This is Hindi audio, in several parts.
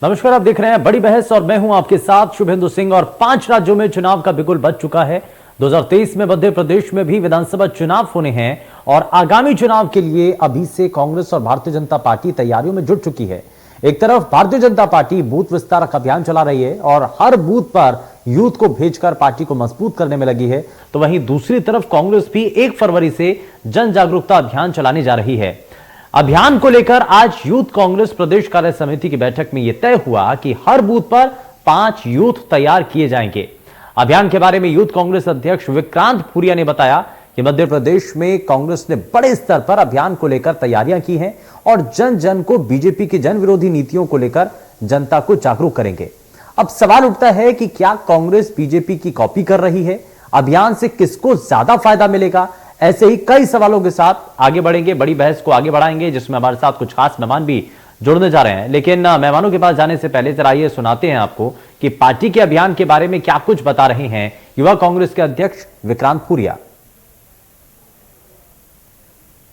नमस्कार, आप देख रहे हैं बड़ी बहस और मैं हूं आपके साथ शुभेंदु सिंह। और 5 राज्यों में चुनाव का बिगुल बज चुका है। 2023 में मध्य प्रदेश में भी विधानसभा चुनाव होने हैं और आगामी चुनाव के लिए अभी से कांग्रेस और भारतीय जनता पार्टी तैयारियों में जुट चुकी है। एक तरफ भारतीय जनता पार्टी बूथ विस्तारक अभियान चला रही है और हर बूथ पर यूथ को भेजकर पार्टी को मजबूत करने में लगी है, तो वहीं दूसरी तरफ कांग्रेस भी 1 फरवरी से जन जागरूकता अभियान चलाने जा रही है। अभियान को लेकर आज यूथ कांग्रेस प्रदेश कार्य समिति की बैठक में यह तय हुआ कि हर बूथ पर 5 यूथ तैयार किए जाएंगे। अभियान के बारे में यूथ कांग्रेस अध्यक्ष विक्रांत फूरिया ने बताया कि मध्य प्रदेश में कांग्रेस ने बड़े स्तर पर अभियान को लेकर तैयारियां की हैं और जन जन को बीजेपी की जन विरोधी नीतियों को लेकर जनता को जागरूक करेंगे। अब सवाल उठता है कि क्या कांग्रेस बीजेपी की कॉपी कर रही है? अभियान से किसको ज्यादा फायदा मिलेगा? ऐसे ही कई सवालों के साथ आगे बढ़ेंगे, बड़ी बहस को आगे बढ़ाएंगे, जिसमें हमारे साथ कुछ खास मेहमान भी जुड़ने जा रहे हैं। लेकिन मेहमानों के पास जाने से पहले जरा ये सुनाते हैं आपको कि पार्टी के अभियान के बारे में क्या कुछ बता रहे हैं युवा कांग्रेस के अध्यक्ष विक्रांत फूरिया।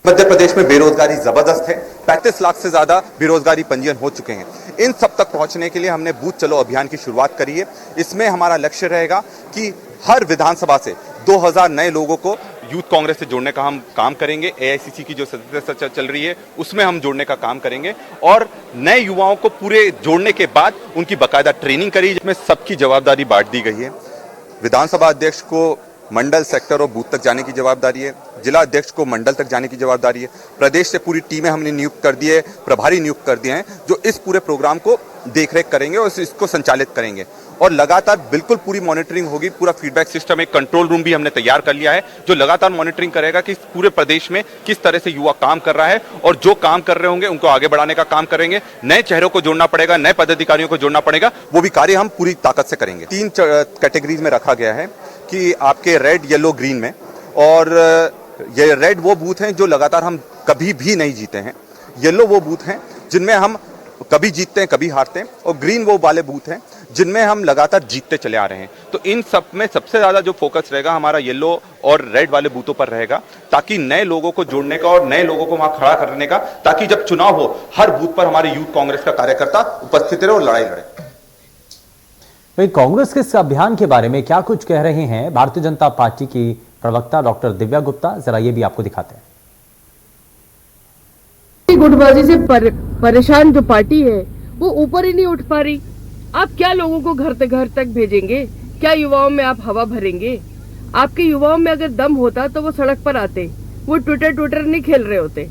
मध्य प्रदेश में बेरोजगारी जबरदस्त है। 35 लाख से ज्यादा बेरोजगारी पंजीयन हो चुके हैं। इन सब तक पहुंचने के लिए हमने बूथ चलो अभियान की शुरुआत करी है। इसमें हमारा लक्ष्य रहेगा कि हर विधानसभा से 2000 नए लोगों को यूथ कांग्रेस से जोड़ने का हम काम करेंगे। एआईसीसी की जो सदस्यता चल रही है उसमें हम जोड़ने का काम करेंगे और नए युवाओं को पूरे जोड़ने के बाद उनकी बाकायदा ट्रेनिंग करी, जिसमें सबकी जवाबदारी बांट दी गई है। विधानसभा अध्यक्ष को मंडल, सेक्टर और बूथ तक जाने की जवाबदारी है। जिला अध्यक्ष को मंडल तक जाने की जवाबदारी है। प्रदेश से पूरी टीमें हमने नियुक्त कर दी है, प्रभारी नियुक्त कर दिए हैं, जो इस पूरे प्रोग्राम को देखरेख करेंगे और इसको संचालित करेंगे। और लगातार बिल्कुल पूरी मॉनिटरिंग होगी। पूरा फीडबैक सिस्टम, एक कंट्रोल रूम भी हमने तैयार कर लिया है, जो लगातार मॉनिटरिंग करेगा कि पूरे प्रदेश में किस तरह से युवा काम कर रहा है और जो काम कर रहे होंगे उनको आगे बढ़ाने का काम करेंगे। नए चेहरों को जोड़ना पड़ेगा, नए पदाधिकारियों को जोड़ना पड़ेगा, वो भी कार्य हम पूरी ताकत से करेंगे। 3 कैटेगरीज में रखा गया है कि आपके रेड, येलो, ग्रीन में। और ये रेड वो बूथ हैं जो लगातार हम कभी भी नहीं जीते हैं। येलो वो बूथ हैं जिनमें हम कभी जीतते हैं, कभी हारते हैं। और ग्रीन वो वाले बूथ हैं जिनमें हम लगातार जीतते चले आ रहे हैं। तो इन सब में सबसे ज्यादा जो फोकस रहेगा हमारा येलो और रेड वाले बूथों पर रहेगा, ताकि नए लोगों को जोड़ने का और नए लोगों को वहां खड़ा करने का, ताकि जब चुनाव हो हर बूथ पर हमारे यूथ कांग्रेस का कार्यकर्ता उपस्थित रहे और लड़ाई लड़े। वहीं कांग्रेस के इस अभियान के बारे में क्या कुछ कह रहे हैं भारतीय जनता पार्टी की प्रवक्ता डॉक्टर दिव्या गुप्ता, जरा ये भी आपको दिखाते हैं। गुटबाजी से परेशान जो पार्टी है वो ऊपर ही नहीं उठ पा रही। आप क्या लोगों को घर तक भेजेंगे? क्या युवाओं में आप हवा भरेंगे? आपके युवाओं में अगर दम होता तो वो सड़क पर आते, वो ट्विटर नहीं खेल रहे होते।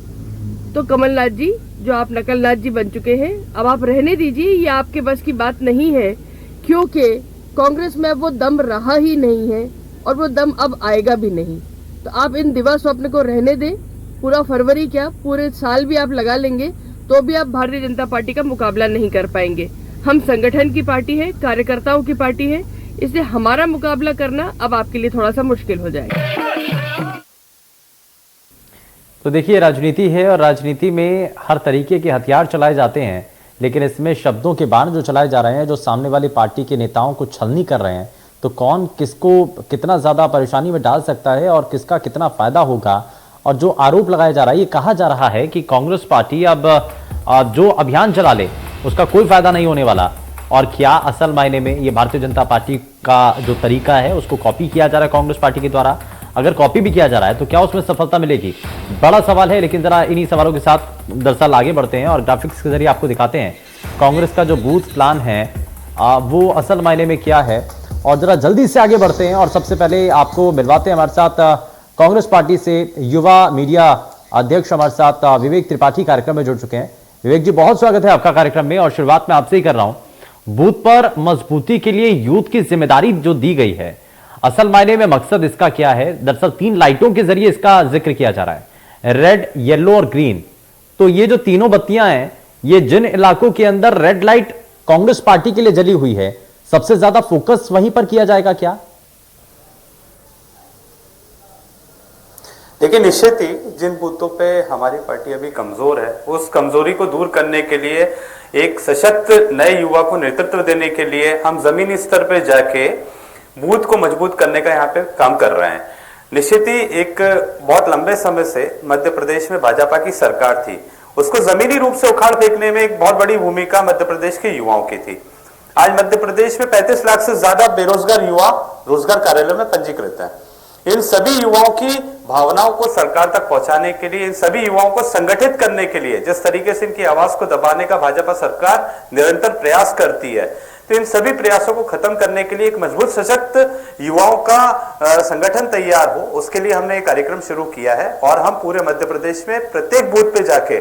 तो कमलनाथ जी, जो आप नकलनाथ जी बन चुके हैं, अब आप रहने दीजिए। ये आपके बस की बात नहीं है, क्योंकि कांग्रेस में अब वो दम रहा ही नहीं है और वो दम अब आएगा भी नहीं। तो आप इन दिवा स्वप्न को रहने दें। पूरा फरवरी क्या, पूरे साल भी आप लगा लेंगे तो भी आप भारतीय जनता पार्टी का मुकाबला नहीं कर पाएंगे। हम संगठन की पार्टी है, कार्यकर्ताओं की पार्टी है, इसलिए हमारा मुकाबला करना अब आपके लिए थोड़ा सा मुश्किल हो जाएगा। तो देखिए, राजनीति है और राजनीति में हर तरीके के हथियार चलाए जाते हैं, लेकिन इसमें शब्दों के बाण जो चलाए जा रहे हैं, जो सामने वाली पार्टी के नेताओं को छलनी कर रहे हैं, तो कौन किसको कितना ज्यादा परेशानी में डाल सकता है और किसका कितना फायदा होगा। और जो आरोप लगाया जा रहा है, ये कहा जा रहा है कि कांग्रेस पार्टी अब जो अभियान चला ले उसका कोई फायदा नहीं होने वाला। और क्या असल मायने में ये भारतीय जनता पार्टी का जो तरीका है उसको कॉपी किया जा रहा है कांग्रेस पार्टी के द्वारा? अगर कॉपी भी किया जा रहा है तो क्या उसमें सफलता मिलेगी? बड़ा सवाल है। लेकिन जरा इन्हीं सवालों के साथ दरअसल आगे बढ़ते हैं और ग्राफिक्स के जरिए आपको दिखाते हैं कांग्रेस का जो बूथ प्लान है वो असल मायने में क्या है। और जरा जल्दी से आगे बढ़ते हैं और सबसे पहले आपको मिलवाते हैं हमारे साथ कांग्रेस पार्टी से युवा मीडिया अध्यक्ष हमारे साथ विवेक त्रिपाठी कार्यक्रम में जुड़ चुके हैं। विवेक जी, बहुत स्वागत है आपका कार्यक्रम में। और शुरुआत में आपसे ही कर रहा हूं, बूथ पर मजबूती के लिए यूथ की जिम्मेदारी जो दी गई है, असल मायने में मकसद इसका क्या है? दरअसल 3 लाइटों के जरिए इसका जिक्र किया जा रहा है, रेड, येलो और ग्रीन। तो ये जो तीनों बत्तियां हैं, ये जिन इलाकों के अंदर रेड लाइट कांग्रेस पार्टी के लिए जली हुई है, सबसे ज्यादा फोकस वहीं पर किया जाएगा क्या? देखिए, निश्चित ही जिन बूथों पे हमारी पार्टी अभी कमजोर है, उस कमजोरी को दूर करने के लिए, एक सशक्त नए युवा को नेतृत्व देने के लिए हम जमीनी स्तर पे जाके बूथ को मजबूत करने का यहाँ पे काम कर रहे हैं। निश्चित ही एक बहुत लंबे समय से मध्य प्रदेश में भाजपा की सरकार थी उसको जमीनी रूप से उखाड़ फेंकने में एक बहुत बड़ी भूमिका मध्य प्रदेश के युवाओं की थी। आज मध्य प्रदेश में 35 लाख से ज्यादा बेरोजगार युवा रोजगार कार्यालय में पंजीकृत है। इन सभी युवाओं की भावनाओं को सरकार तक पहुंचाने के लिए, इन सभी युवाओं को संगठित करने के लिए जिस तरीके से इनकी आवाज को दबाने का भाजपा सरकार निरंतर प्रयास करती है, तो इन सभी प्रयासों को खत्म करने के लिए एक मजबूत सशक्त युवाओं का संगठन तैयार हो, उसके लिए हमने एक कार्यक्रम शुरू किया है और हम पूरे मध्य प्रदेश में प्रत्येक बूथ पे जाके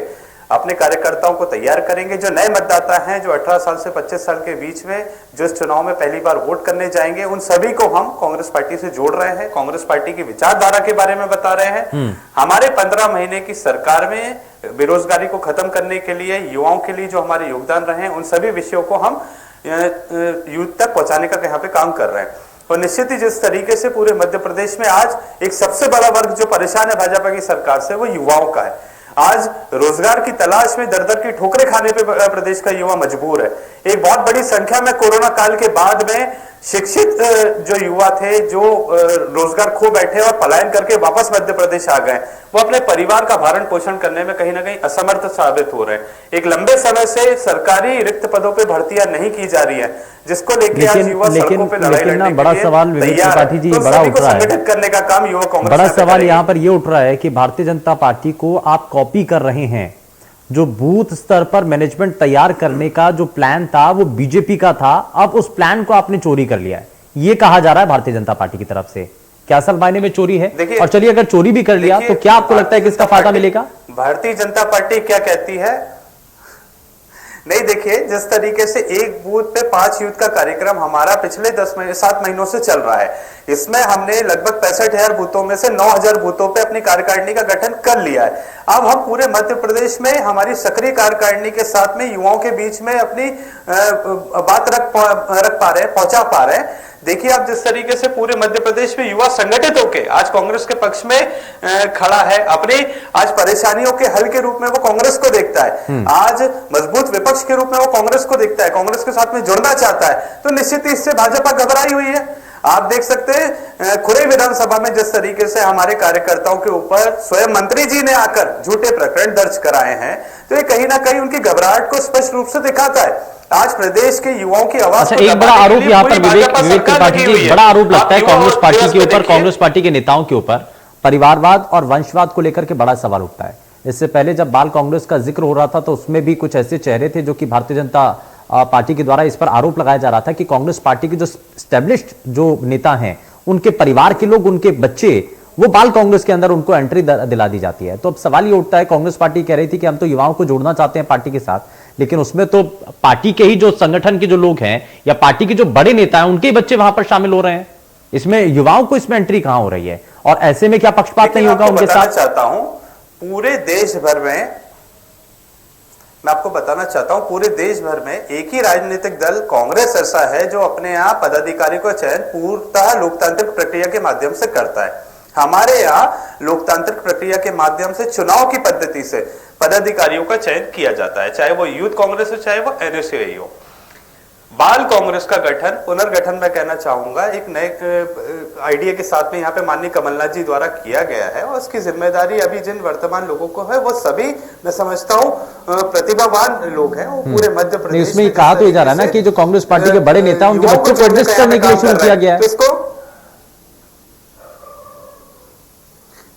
अपने कार्यकर्ताओं को तैयार करेंगे। जो नए मतदाता हैं, जो 18 साल से 25 साल के बीच में जो इस चुनाव में पहली बार वोट करने जाएंगे, उन सभी को हम कांग्रेस पार्टी से जोड़ रहे हैं, कांग्रेस पार्टी की विचारधारा के बारे में बता रहे हैं। हमारे 15 महीने की सरकार में बेरोजगारी को खत्म करने के लिए, युवाओं के लिए जो हमारे योगदान रहे हैं, उन सभी विषयों को हम यूथ तक पहुंचाने का यहाँ पे काम कर रहे हैं। और निश्चित ही जिस तरीके से पूरे मध्य प्रदेश में आज एक सबसे बड़ा वर्ग जो परेशान है भाजपा की सरकार से, वो युवाओं का है। आज रोजगार की तलाश में दर दर की ठोकरें खाने पे प्रदेश का युवा मजबूर है। एक बहुत बड़ी संख्या में कोरोना काल के बाद में शिक्षित जो युवा थे, जो रोजगार खो बैठे और पलायन करके वापस मध्य प्रदेश आ गए, वो अपने परिवार का भरण पोषण करने में कहीं ना कहीं असमर्थ साबित हो रहे हैं। एक लंबे समय से सरकारी रिक्त पदों पे भर्तियां नहीं की जा रही है, जिसको लेके आज युवा सड़कों पे लड़ाई लड़ने के बड़ा लिए सवाल विवेक त्रिपाठी जी बड़ा उठ रहा है, संगठित करने का काम युवा कांग्रेस बड़ा सवाल यहाँ पर ये उठ रहा है कि भारतीय जनता पार्टी को आप कॉपी कर रहे हैं। जो बूथ स्तर पर मैनेजमेंट तैयार करने का जो प्लान था वो बीजेपी का था, अब उस प्लान को आपने चोरी कर लिया है, ये कहा जा रहा है भारतीय जनता पार्टी की तरफ से। क्या असल मायने में चोरी है? और चलिए अगर चोरी भी कर लिया तो क्या आपको लगता है कि इसका फायदा मिलेगा? भारतीय जनता पार्टी क्या कहती है? नहीं, देखिए, जिस तरीके से एक बूथ पे 5 यूथ का कार्यक्रम हमारा पिछले 7 महीनों से चल रहा है, इसमें हमने लगभग 65,000 बूथों में से 9,000 बूथों पे अपनी कार्यकारिणी का गठन कर लिया है। अब हम पूरे मध्य प्रदेश में हमारी सक्रिय कार्यकारिणी के साथ में युवाओं के बीच में अपनी बात रख पा रहे हैं, पहुंचा पा रहे हैं। देखिए, आप जिस तरीके से पूरे मध्य प्रदेश में युवा संगठित होकर आज कांग्रेस के पक्ष में खड़ा है, अपनी आज परेशानियों के हल के रूप में वो कांग्रेस को देखता है, आज मजबूत विपक्ष के रूप में वो कांग्रेस को देखता है, कांग्रेस के साथ में जुड़ना चाहता है, तो निश्चित ही इससे भाजपा घबराई हुई है। आप देख सकते हैं खुरे विधानसभा में जिस तरीके से हमारे कार्यकर्ताओं के ऊपर स्वयं मंत्री जी ने आकर झूठे प्रकरण दर्ज कराए हैं, तो ये कहीं ना कहीं उनकी घबराहट को स्पष्ट रूप से दिखाता है। आज प्रदेश के युवाओं की आवाज अच्छा, एक बड़ा आरोप यहाँ पर विवेक त्रिपाठी जी, बड़ा आरोप लगता है कांग्रेस पार्टी के ऊपर, कांग्रेस पार्टी के नेताओं के ऊपर परिवारवाद और वंशवाद को लेकर के बड़ा सवाल उठता है। इससे पहले जब बाल कांग्रेस का जिक्र हो रहा था तो उसमें भी कुछ ऐसे चेहरे थे जो कि भारतीय जनता पार्टी के द्वारा इस पर आरोप लगाया जा रहा था कि कांग्रेस पार्टी के जो एस्टेब्लिश्ड जो नेता हैं, उनके परिवार के लोग, उनके बच्चे, वो बाल कांग्रेस के अंदर उनको एंट्री दिला दी जाती है। तो अब सवाल ये उठता है, कांग्रेस पार्टी कह रही थी कि हम तो युवाओं को जोड़ना चाहते हैं पार्टी के साथ, लेकिन उसमें तो पार्टी के ही जो संगठन के जो लोग हैं या पार्टी के जो बड़े नेता हैं, उनके बच्चे वहां पर शामिल हो रहे हैं, इसमें युवाओं को इसमें एंट्री कहां हो रही है? और ऐसे में क्या पक्षपात नहीं होगा उनके साथ? चाहता हूं पूरे देश भर में, मैं आपको बताना चाहता हूं, पूरे देश भर में एक ही राजनीतिक दल कांग्रेस ऐसा है जो अपने यहां पदाधिकारी का चयन पूर्णतः लोकतांत्रिक प्रक्रिया के माध्यम से करता है। हमारे यहाँ लोकतांत्रिक प्रक्रिया के माध्यम से चुनाव की पद्धति से पदाधिकारियों का चयन किया जाता है, चाहे वो यूथ कांग्रेस हो, चाहे वो एनएसयूआई हो। बाल कांग्रेस का गठन, पुनर्गठन मैं कहना चाहूंगा, एक नए आइडिया के साथ में यहाँ पे माननीय कमलनाथ जी द्वारा किया गया है और उसकी जिम्मेदारी अभी जिन वर्तमान लोगों को है, वो सभी मैं समझता हूँ प्रतिभावान लोग हैं, वो पूरे मध्य प्रदेश। इसमें कहा तो जा रहा है ना कि जो कांग्रेस पार्टी के बड़े नेता उनके बच्चों को एडजस्ट करने के लिए शुरू किया गया है।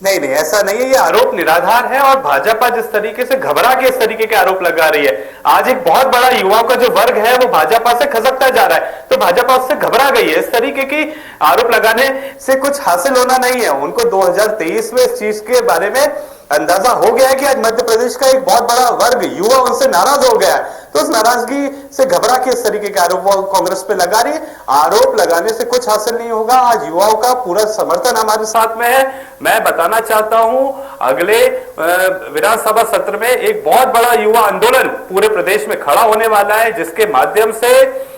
नहीं, ऐसा नहीं है, ये आरोप निराधार है और भाजपा जिस तरीके से घबरा के इस तरीके के आरोप लगा रही है, आज एक बहुत बड़ा युवाओं का जो वर्ग है वो भाजपा से खसकता जा रहा है, तो भाजपा उससे घबरा गई है। इस तरीके की आरोप लगाने से कुछ हासिल होना नहीं है। उनको 2023 में इस चीज के बारे में अंदाजा हो गया है कि आज मध्य प्रदेश का एक बहुत बड़ा वर्ग युवा उनसे नाराज हो गया है, तो उस नाराजगी से घबरा के इस तरीके के आरोप कांग्रेस पे लगा रही है। आरोप लगाने से कुछ हासिल नहीं होगा। आज युवाओं का पूरा समर्थन हमारे साथ में है। मैं बताना चाहता हूं, अगले विधानसभा सत्र में एक बहुत बड़ा युवा आंदोलन पूरे प्रदेश में खड़ा होने वाला है, जिसके माध्यम से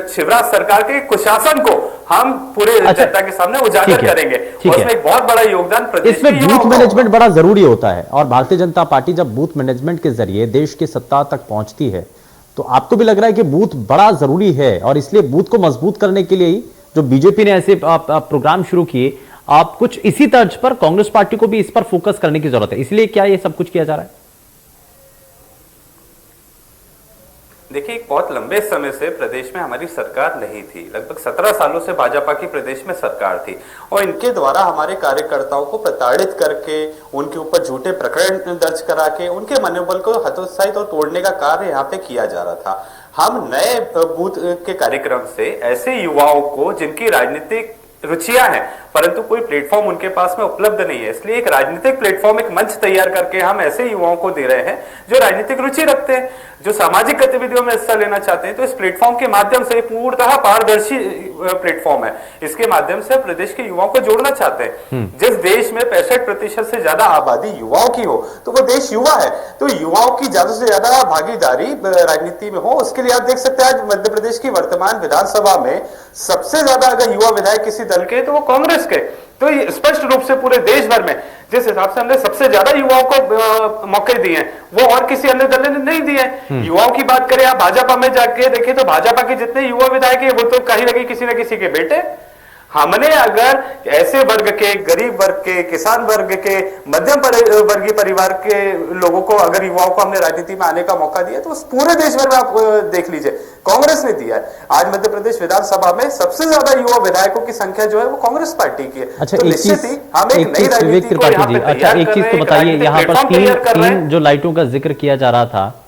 शिवराज सरकार के कुशासन को हम पूरे जनता के सामने उजागर करेंगे। उसमें एक बहुत बड़ा योगदान प्रदेश इसमें बूथ मैनेजमेंट बड़ा जरूरी होता है और भारतीय जनता पार्टी जब बूथ मैनेजमेंट के जरिए देश की सत्ता तक पहुंचती है, तो आपको भी लग रहा है कि बूथ बड़ा जरूरी है और इसलिए बूथ को मजबूत करने के लिए ही जो बीजेपी ने ऐसे प्रोग्राम शुरू किए, आप कुछ इसी तर्ज पर कांग्रेस पार्टी को भी इस पर फोकस करने की जरूरत है, इसलिए क्या ये सब कुछ किया जा रहा है? देखिए, एक बहुत लंबे समय से प्रदेश में हमारी सरकार नहीं थी। लगभग 17 सालों से भाजपा की प्रदेश में सरकार थी और इनके द्वारा हमारे कार्यकर्ताओं को प्रताड़ित करके, उनके ऊपर झूठे प्रकरण दर्ज करा के उनके मनोबल को हतोत्साहित और तोड़ने का कार्य यहाँ पे किया जा रहा था। हम नए बूथ के कार्यक्रम से ऐसे युवाओं को जिनकी राजनीतिक रुचियां हैं परंतु कोई प्लेटफॉर्म उनके पास में उपलब्ध नहीं है, इसलिए एक राजनीतिक प्लेटफॉर्म, एक मंच तैयार करके हम ऐसे युवाओं को दे रहे हैं जो राजनीतिक रुचि रखते हैं, जो सामाजिक गतिविधियों में हिस्सा लेना चाहते हैं। तो इस प्लेटफॉर्म के माध्यम से पूर्णतः पारदर्शी प्लेटफॉर्म है, इसके माध्यम से प्रदेश के युवाओं को जोड़ना चाहते हैं। जिस देश में 65% से ज्यादा आबादी युवाओं की हो तो वो देश युवा है, तो युवाओं की ज्यादा से ज्यादा भागीदारी राजनीति में हो, उसके लिए आप देख सकते हैं आज मध्य प्रदेश की वर्तमान विधानसभा में सबसे ज्यादा अगर युवा विधायक किसी दल के तो वो कांग्रेस के। तो ये स्पष्ट रूप से पूरे देश भर में जिस हिसाब से हमने सबसे ज्यादा युवाओं को मौके दिए हैं वो और किसी अन्य दल ने नहीं दिए। युवाओं की बात करें, आप भाजपा में जाके देखिए तो भाजपा के जितने युवा विधायक है वो तो कहीं ना कहीं किसी न किसी के बेटे। हमने अगर ऐसे वर्ग के, गरीब वर्ग के, किसान वर्ग के, मध्यम वर्गीय परिवार के लोगों को, अगर युवाओं को हमने राजनीति में आने का मौका दिया तो उस पूरे देश भर में आप देख लीजिए कांग्रेस ने दिया है। आज मध्य प्रदेश विधानसभा में सबसे ज्यादा युवा विधायकों की संख्या जो है वो कांग्रेस पार्टी की है। अच्छा, तो निश्चित ही हम एक नई राजनीति को यहाँ पे अच्छा, एक चीज तो बताइए, यहाँ पर तीन जो लाइटों का जिक्र किया जा रहा था,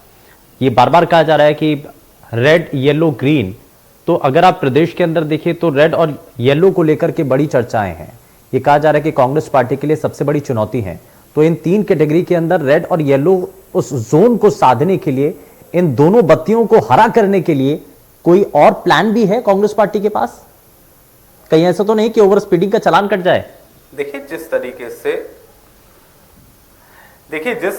ये बार बार कहा जा रहा है कि रेड, येलो, ग्रीन। तो अगर आप प्रदेश के अंदर देखिए तो रेड और येलो को लेकर के बड़ी चर्चाएं हैं। ये कहा जा रहा है कि कांग्रेस पार्टी के लिए सबसे बड़ी चुनौती है। तो इन तीन कैटेगरी के अंदर रेड और येलो, उस जोन को साधने के लिए, इन दोनों बत्तियों को हरा करने के लिए कोई और प्लान भी है कांग्रेस पार्टी के पास? कहीं ऐसा तो नहीं कि ओवर स्पीडिंग का चालान कट जाए? देखिए, जिस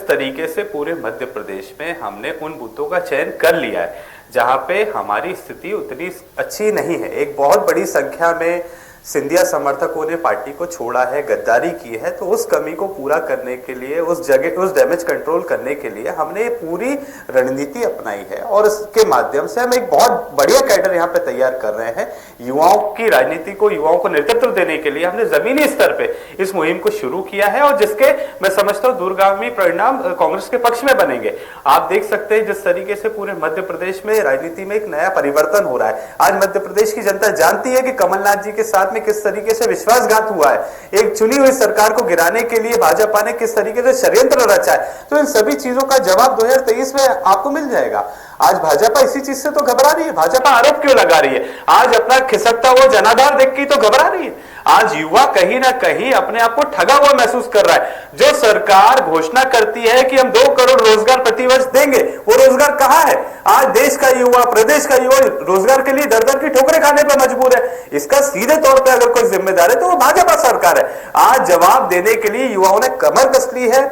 तरीके से पूरे मध्य प्रदेश में हमने उन बूथों का चयन कर लिया है जहां पे हमारी स्थिति उतनी अच्छी नहीं है, एक बहुत बड़ी संख्या में सिंधिया समर्थकों ने पार्टी को छोड़ा है, गद्दारी की है, तो उस कमी को पूरा करने के लिए, उस डैमेज कंट्रोल करने के लिए हमने पूरी रणनीति अपनाई है और इसके माध्यम से हम एक बहुत बढ़िया कैडर यहाँ पे तैयार कर रहे हैं। युवाओं की राजनीति को, युवाओं को नेतृत्व देने के लिए हमने जमीनी स्तर पे इस मुहिम को शुरू किया है और जिसके मैं समझता हूँ दूरगामी परिणाम कांग्रेस के पक्ष में बनेंगे। आप देख सकते हैं जिस तरीके से पूरे मध्य प्रदेश में राजनीति में एक नया परिवर्तन हो रहा है। आज मध्य प्रदेश की जनता जानती है कि कमलनाथ जी के साथ किस तरीके से विश्वासघात हुआ है, एक चुनी हुई सरकार को गिराने के लिए भाजपा ने किस तरीके से षड्यंत्र रचा है। तो इन सभी चीजों का जवाब 2023 में आपको मिल जाएगा। आज भाजपा इसी चीज से तो घबरा रही है। भाजपा आरोप क्यों लगा रही है? आज अपना खिसकता हुआ जनाधार देख के तो घबरा रही है। आज युवा कहीं ना कहीं अपने आप को ठगा हुआ महसूस कर रहा है। जो सरकार घोषणा करती है कि हम 2 करोड़ रोजगार प्रतिवर्ष देंगे, वो रोजगार कहां है? आज देश का युवा, प्रदेश का युवा रोजगार के लिए दर-दर की ठोकरें खाने पर मजबूर है। इसका सीधे तौर पर अगर कोई जिम्मेदार है तो वो भाजपा सरकार है। आज जवाब देने के लिए युवाओं ने कमर कस ली है।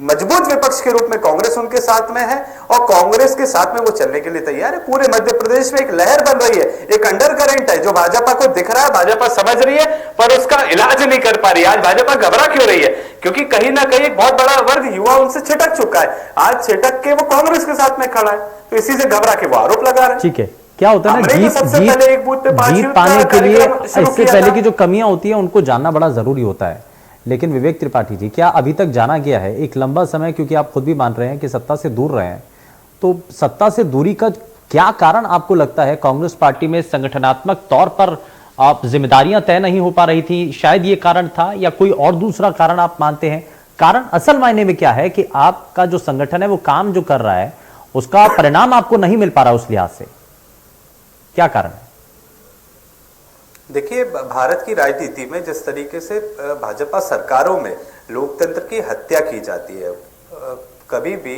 मजबूत विपक्ष के रूप में कांग्रेस उनके साथ में है और कांग्रेस के साथ में वो चलने के लिए तैयार है। पूरे मध्य प्रदेश में एक लहर बन रही है, एक अंडर करंट है जो भाजपा को दिख रहा है, भाजपा समझ रही है पर उसका इलाज नहीं कर पा रही है। आज भाजपा घबरा क्यों रही है? क्योंकि कहीं ना कहीं एक बहुत बड़ा वर्ग युवा उनसे छिटक चुका है। आज छिटक के वो कांग्रेस के साथ में खड़ा है, तो इसी से घबरा के वो आरोप लगा रहे हैं। ठीक है, क्या होता है ना, जीत पाने के लिए इससे पहले की जो कमियां होती है उनको जानना बड़ा जरूरी होता है। लेकिन विवेक त्रिपाठी जी, क्या अभी तक जाना गया है? एक लंबा समय, क्योंकि आप खुद भी मान रहे हैं कि सत्ता से दूर रहे हैं, तो सत्ता से दूरी का क्या कारण आपको लगता है? कांग्रेस पार्टी में संगठनात्मक तौर पर आप जिम्मेदारियां तय नहीं हो पा रही थी, शायद ये कारण था, या कोई और दूसरा कारण आप मानते हैं? कारण असल मायने में क्या है कि आपका जो संगठन है वो काम जो कर रहा है उसका परिणाम आपको नहीं मिल पा रहा, उस लिहाज से क्या कारण है? देखिए, भारत की राजनीति में जिस तरीके से भाजपा सरकारों में लोकतंत्र की हत्या की जाती है, कभी भी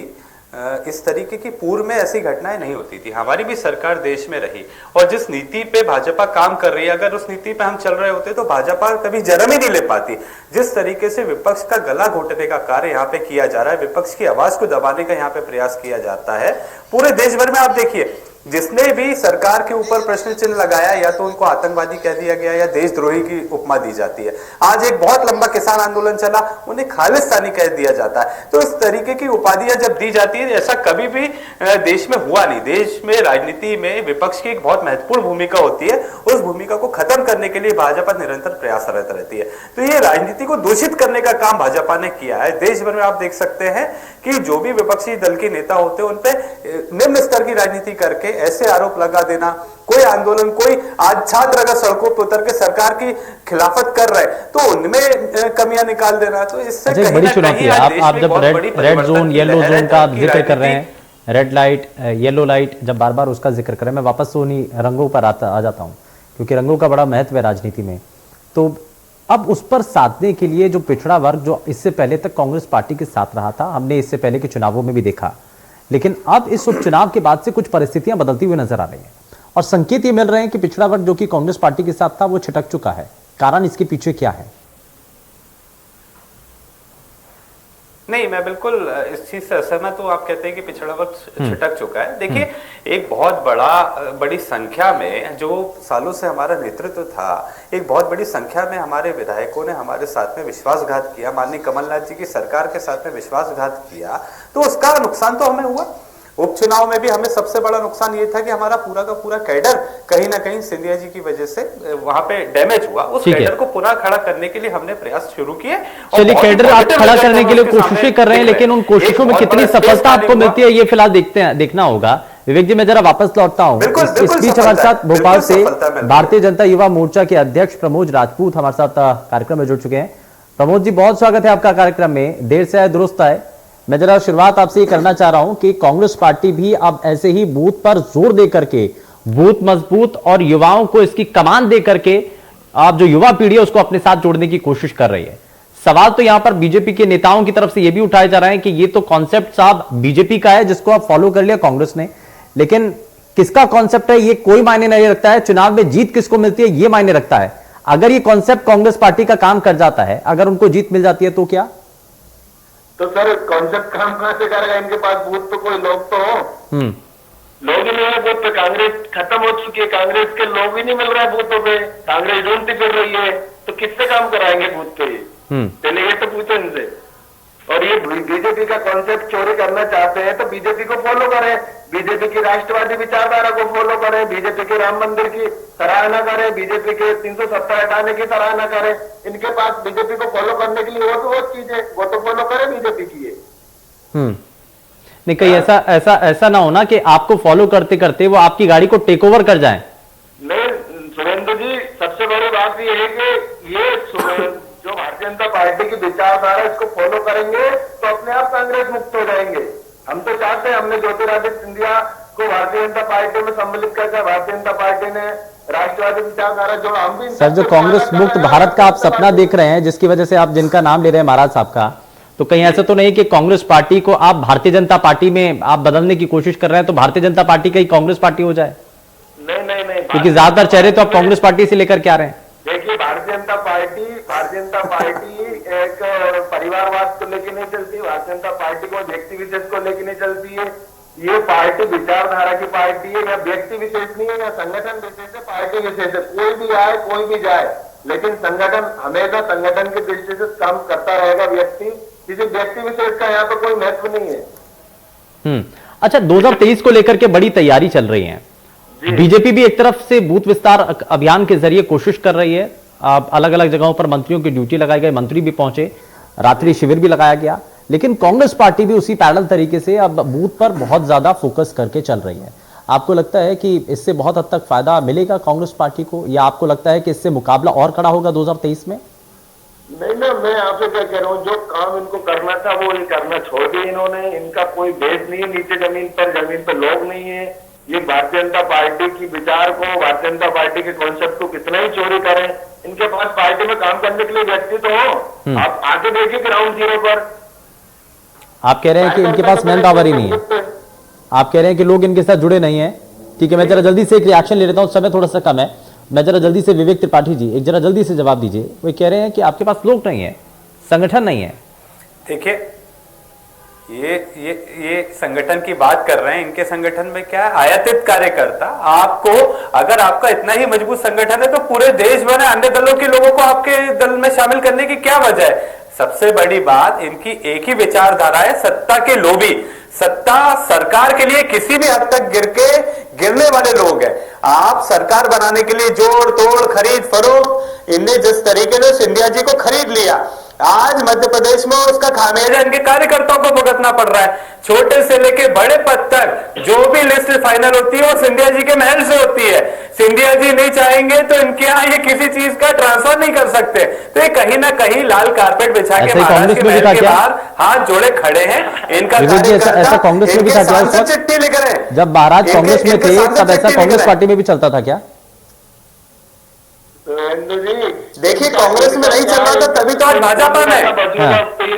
इस तरीके की पूर्व में ऐसी घटनाएं नहीं होती थी। हमारी भी सरकार देश में रही और जिस नीति पे भाजपा काम कर रही है, अगर उस नीति पे हम चल रहे होते तो भाजपा कभी जन्म ही नहीं ले पाती। जिस तरीके से विपक्ष का गला घोटने का कार्य यहाँ पे किया जा रहा है, विपक्ष की आवाज को दबाने का यहाँ पे प्रयास किया जाता है, पूरे देश भर में आप देखिए जिसने भी सरकार के ऊपर प्रश्न चिन्ह लगाया या तो उनको आतंकवादी कह दिया गया या देशद्रोही की उपमा दी जाती है। आज एक बहुत लंबा किसान आंदोलन चला, उन्हें खालिस्तानी कह दिया जाता है। तो इस तरीके की उपाधियां जब दी जाती है, ऐसा कभी भी देश में हुआ नहीं। देश में राजनीति में विपक्ष की एक बहुत महत्वपूर्ण भूमिका होती है, उस भूमिका को खत्म करने के लिए भाजपा निरंतर प्रयासरत रहती है। तो ये राजनीति को दूषित करने का काम भाजपा ने किया है। देश भर में आप देख सकते हैं कि जो भी विपक्षी दल के नेता होते हैं उन पे निम्न स्तर की राजनीति करके ऐसे आरोप लगा देना, कोई आंदोलन, कोई आज छात्र अगर सड़कों पर उतर के सरकार की खिलाफत कर रहे तो उनमें कमियां निकाल देना, तो इससे कहीं बड़ी ना चुनौती है। आप जब रेड जोन, येलो जोन का आप जिक्र कर रहे हैं, रेड लाइट, येलो लाइट, जब बार बार उसका जिक्र करें, मैं वापस से उन्हीं रंगों पर आ जाता हूं, क्योंकि रंगों का बड़ा महत्व है राजनीति में। तो अब उस पर साधने के लिए जो पिछड़ा वर्ग, जो इससे पहले तक कांग्रेस पार्टी के साथ रहा था, हमने इससे पहले के चुनावों में भी देखा, लेकिन अब इस उपचुनाव के बाद से कुछ परिस्थितियां बदलती हुई नजर आ रही हैं और संकेत ये मिल रहे हैं कि पिछड़ा वर्ग जो कि कांग्रेस पार्टी के साथ था वो छिटक चुका है। कारण इसके पीछे क्या है? नहीं, मैं बिल्कुल इस चीज से असहमत हूं। आप कहते हैं कि पिछड़ा वर्ग छिटक चुका है। देखिए, एक बहुत बड़ी संख्या में जो सालों से हमारा नेतृत्व था, एक बहुत बड़ी संख्या में हमारे विधायकों ने हमारे साथ में विश्वासघात किया, माननीय कमलनाथ जी की सरकार के साथ में विश्वासघात किया, तो उसका नुकसान तो हमें हुआ। उपचुनाव में भी हमें सबसे बड़ा नुकसान ये था कि हमारा पूरा का पूरा कैडर कहीं ना कहीं सिंधिया जी की वजह से वहां पे डैमेज हुआ। उस कैडर को पुनः खड़ा करने के लिए हमने प्रयास शुरू किए। चलिए, कैडर आप खड़ा करने के लिए कोशिशें कर रहे हैं, लेकिन उन कोशिशों में कितनी सफलता आपको मिलती है ये फिलहाल देखना होगा। विवेक जी, मैं जरा वापस लौटता हूं। इस बीच हमारे साथ भोपाल से भारतीय जनता युवा मोर्चा के अध्यक्ष प्रमोद राजपूत हमारे साथ कार्यक्रम में जुड़ चुके हैं। प्रमोद जी, बहुत स्वागत है आपका कार्यक्रम में। देर से आए दुरुस्त आए। मैं जरा शुरुआत आपसे ये करना चाह रहा हूं कि कांग्रेस पार्टी भी अब ऐसे ही बूथ पर जोर दे करके, बूथ मजबूत और युवाओं को इसकी कमान दे करके, आप जो युवा पीढ़ी है उसको अपने साथ जोड़ने की कोशिश कर रही है। सवाल तो यहां पर बीजेपी के नेताओं की तरफ से यह भी उठाए जा रहे हैं कि ये तो कॉन्सेप्ट साहब बीजेपी का है जिसको आप फॉलो कर लिया कांग्रेस ने, लेकिन किसका कॉन्सेप्ट है ये कोई मायने नहीं रखता है। चुनाव में जीत किसको मिलती है ये मायने रखता है। अगर ये कॉन्सेप्ट कांग्रेस पार्टी का काम कर जाता है, अगर उनको जीत मिल जाती है तो क्या? तो सर, कॉन्सेप्ट काम कहां से करेगा? इनके पास बूथ तो कोई लोग तो हो, लोग ही नहीं है बूथ पे। कांग्रेस खत्म हो चुकी है, कांग्रेस के लोग ही नहीं मिल रहे बूथों पे, कांग्रेस ढूंढती फिर रही है, तो किससे काम कराएंगे बूथ पे? पहले ये तो पूछो इनसे। और ये बीजेपी का कॉन्सेप्ट चोरी करना चाहते हैं तो बीजेपी को फॉलो करें, बीजेपी की राष्ट्रवादी विचारधारा को फॉलो करें, बीजेपी के राम मंदिर की सराहना करें, बीजेपी के 370 हटाने की सराहना करें। इनके पास बीजेपी को फॉलो करने के लिए वो चीजें वो तो फॉलो करें बीजेपी की। नहीं, कहीं ऐसा ना हो ना कि आपको फॉलो करते करते वो आपकी गाड़ी को टेक ओवर कर जाए। नहीं सुरेंद्र जी, सबसे बड़ी बात ये है कि ये जो भारतीय जनता पार्टी की विचारधारा इसको फॉलो करेंगे तो अपने आप कांग्रेस मुक्त हो जाएंगे। हम तो चाहते हैं, हमने ज्योतिरादित्य सिंधिया को भारतीय जनता पार्टी में सम्मिलित करके भारतीय जनता पार्टी ने राष्ट्रवादी विचारधारा जो हम भी सर, जो कांग्रेस मुक्त भारत का आप सपना देख रहे हैं, जिसकी वजह से आप जिनका नाम ले रहे हैं महाराज साहब का, तो कहीं ऐसा तो नहीं कि कांग्रेस पार्टी को आप भारतीय जनता पार्टी में आप बदलने की कोशिश कर रहे हैं तो भारतीय जनता पार्टी का ही कांग्रेस पार्टी हो जाए? नहीं, क्योंकि ज्यादातर चेहरे तो आप कांग्रेस पार्टी से लेकर के आ रहे हैं। देखिए, भारतीय जनता पार्टी एक परिवारवाद को लेकर नहीं चलती, भारतीय जनता पार्टी को व्यक्ति विशेष को लेकर नहीं चलती है। ये पार्टी विचारधारा की पार्टी है, या व्यक्ति विशेष नहीं है या संगठन विशेष है, पार्टी विशेष है। कोई भी आए कोई भी जाए, लेकिन संगठन हमेशा संगठन की दृष्टि से काम करता रहेगा। व्यक्ति, किसी व्यक्ति विशेष का यहाँ पर कोई महत्व नहीं है। अच्छा, 2023 को लेकर के बड़ी तैयारी चल रही है। बीजेपी भी एक तरफ से बूथ विस्तार अभियान के जरिए कोशिश कर रही है। अलग अलग जगहों पर मंत्रियों की ड्यूटी लगाई गई, मंत्री भी पहुंचे, रात्रि शिविर भी लगाया गया, लेकिन कांग्रेस पार्टी भी उसी पैरेलल तरीके से अब बूथ पर बहुत ज्यादा फोकस करके चल रही है। आपको लगता है कि इससे बहुत हद तक फायदा मिलेगा कांग्रेस पार्टी को, या आपको लगता है कि इससे मुकाबला और कड़ा होगा 2023 में? नहीं ना, मैं आपसे क्या कह रहा हूँ, जो काम इनको करना था वो ये करना छोड़ दिया इन्होंने। इनका कोई बेस नहीं है नीचे जमीन पर लोग नहीं है। ये भारतीय जनता पार्टी की विचार को, भारतीय जनता पार्टी के कॉन्सेप्ट को कितना ही चोरी करें, इनके पास पार्टी में काम करने के लिए व्यक्ति तो हो। आप आगे देखिए ग्राउंड जीरो पर। आप कह रहे हैं कि इनके पास मैन पावर ही नहीं है, आप कह रहे हैं कि लोग इनके साथ जुड़े नहीं है। ठीक है, मैं जरा जल्दी से एक रिएक्शन ले लेता हूं, समय थोड़ा सा कम है। मैं जरा जल्दी से विवेक त्रिपाठी जी एक जरा जल्दी से जवाब दीजिए। वो कह रहे हैं कि आपके पास लोग नहीं है, संगठन नहीं है। देखिए, ये संगठन की बात कर रहे हैं। इनके संगठन में क्या है, आयातित कार्यकर्ता। आपको अगर आपका इतना ही मजबूत संगठन है तो पूरे देश भर में अन्य दलों के लोगों को आपके दल में शामिल करने की क्या वजह है? सबसे बड़ी बात, इनकी एक ही विचारधारा है, सत्ता के लोभी। सत्ता सरकार के लिए किसी भी हद तक गिरने वाले लोग हैं। आप सरकार बनाने के लिए जोड़ तोड़ खरीद फरोख्त, इनने जिस तरीके से सिंधिया जी को खरीद लिया, आज मध्य प्रदेश में उसका खामियाजा इनके कार्यकर्ताओं को भुगतना पड़ रहा है। छोटे से लेके बड़े पद तक जो भी लिस्ट फाइनल होती है वो सिंधिया जी के महल से होती है। सिंधिया जी नहीं चाहेंगे तो इनके यहाँ ये किसी चीज का ट्रांसफर नहीं कर सकते। तो ये कहीं ना कहीं लाल कारपेट बिछा के महाराज के महल के बाहर हाथ जोड़े खड़े हैं। इनका ऐसा कांग्रेस में भी था, चिट्ठी लिख रहे हैं। जब महाराज कांग्रेस में थे तब ऐसा कांग्रेस पार्टी में भी चलता था क्या? देखिए, कांग्रेस में नहीं चल रहा था तभी तो आज भाजपा में।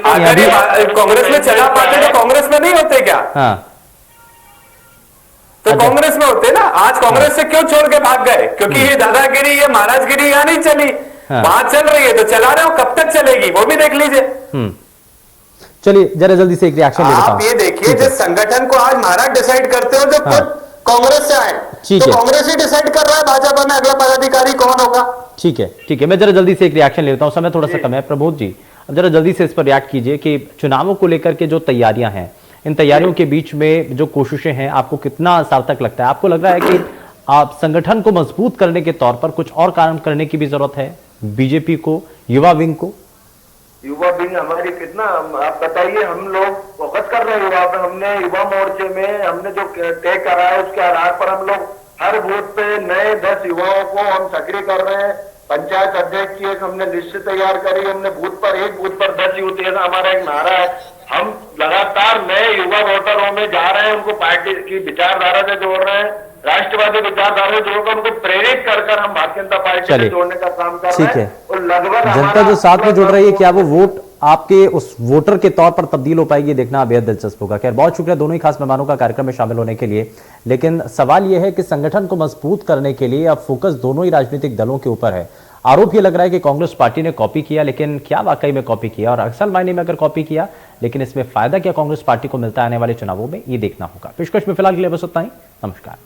अगर कांग्रेस में चला पाते तो कांग्रेस में नहीं होते क्या? तो कांग्रेस में होते ना। आज कांग्रेस से क्यों छोड़ के भाग गए? क्योंकि ये दादागिरी, ये महाराजगिरी यहाँ नहीं चली, वहां चल रही है तो चला रहे हो। कब तक चलेगी वो भी देख लीजिए। चलिए जरा जल्दी से एक रिएक्शन ले लेता हूं। आप ये देखिए, जिस संगठन को आज महाराज डिसाइड करते हो जो खुद कांग्रेस से आए, तो कांग्रेस ही डिसाइड कर रहा है भाजपा में अगला पदाधिकारी कौन होगा। ठीक है, मैं जरा जल्दी से एक रिएक्शन ले लेता हूं, समय थोड़ा सा कम है। प्रबोध जी, अब जरा जल्दी से इस पर रिएक्ट कीजिए कि चुनावों को लेकर के जो तैयारियां हैं, इन तैयारियों के बीच में जो कोशिशें हैं, आपको कितना सार्थक लगता है? आपको लग रहा है कि आप संगठन को मजबूत करने के तौर पर कुछ और काम करने की भी जरूरत है? बीजेपी को, युवा विंग को? युवा विंग हमारी कितना, आप बताइए, हम लोग फोकस कर रहे हैं युवा पे। हमने युवा मोर्चे में हमने जो तय करा है उसके आधार पर हम लोग हर बूथ पे नए 10 युवाओं को हम सक्रिय कर रहे हैं। पंचायत अध्यक्ष की एक हमने लिस्ट तैयार करी, हमने बूथ पर 10 यूथ, ऐसा हमारा एक नारा है। हम लगातार नए युवा वोटरों में जा रहे हैं, उनको पार्टी की विचारधारा से जोड़ रहे हैं, राष्ट्रवादी विचारधारा से जोड़कर उनको प्रेरित कर हम भारतीय जनता पार्टी से जोड़ने का काम कर रहे हैं। और लगभग जनता जो साथ में जुड़ रही है, क्या वो वोट आपके उस वोटर के तौर पर तब्दील हो पाएगी? देखना बेहद दिलचस्प होगा। खैर, बहुत शुक्रिया दोनों ही खास मेहमानों का कार्यक्रम में शामिल होने के लिए। लेकिन सवाल यह है कि संगठन को मजबूत करने के लिए अब फोकस दोनों ही राजनीतिक दलों के ऊपर है। आरोप यह लग रहा है कि कांग्रेस पार्टी ने कॉपी किया, लेकिन क्या वाकई में कॉपी किया और असल मायने में अगर कॉपी किया, लेकिन इसमें फायदा क्या कांग्रेस पार्टी को मिलता है आने वाले चुनावों में, ये देखना होगा। पेशकश में फिलहाल के लिए बस उतना ही। नमस्कार।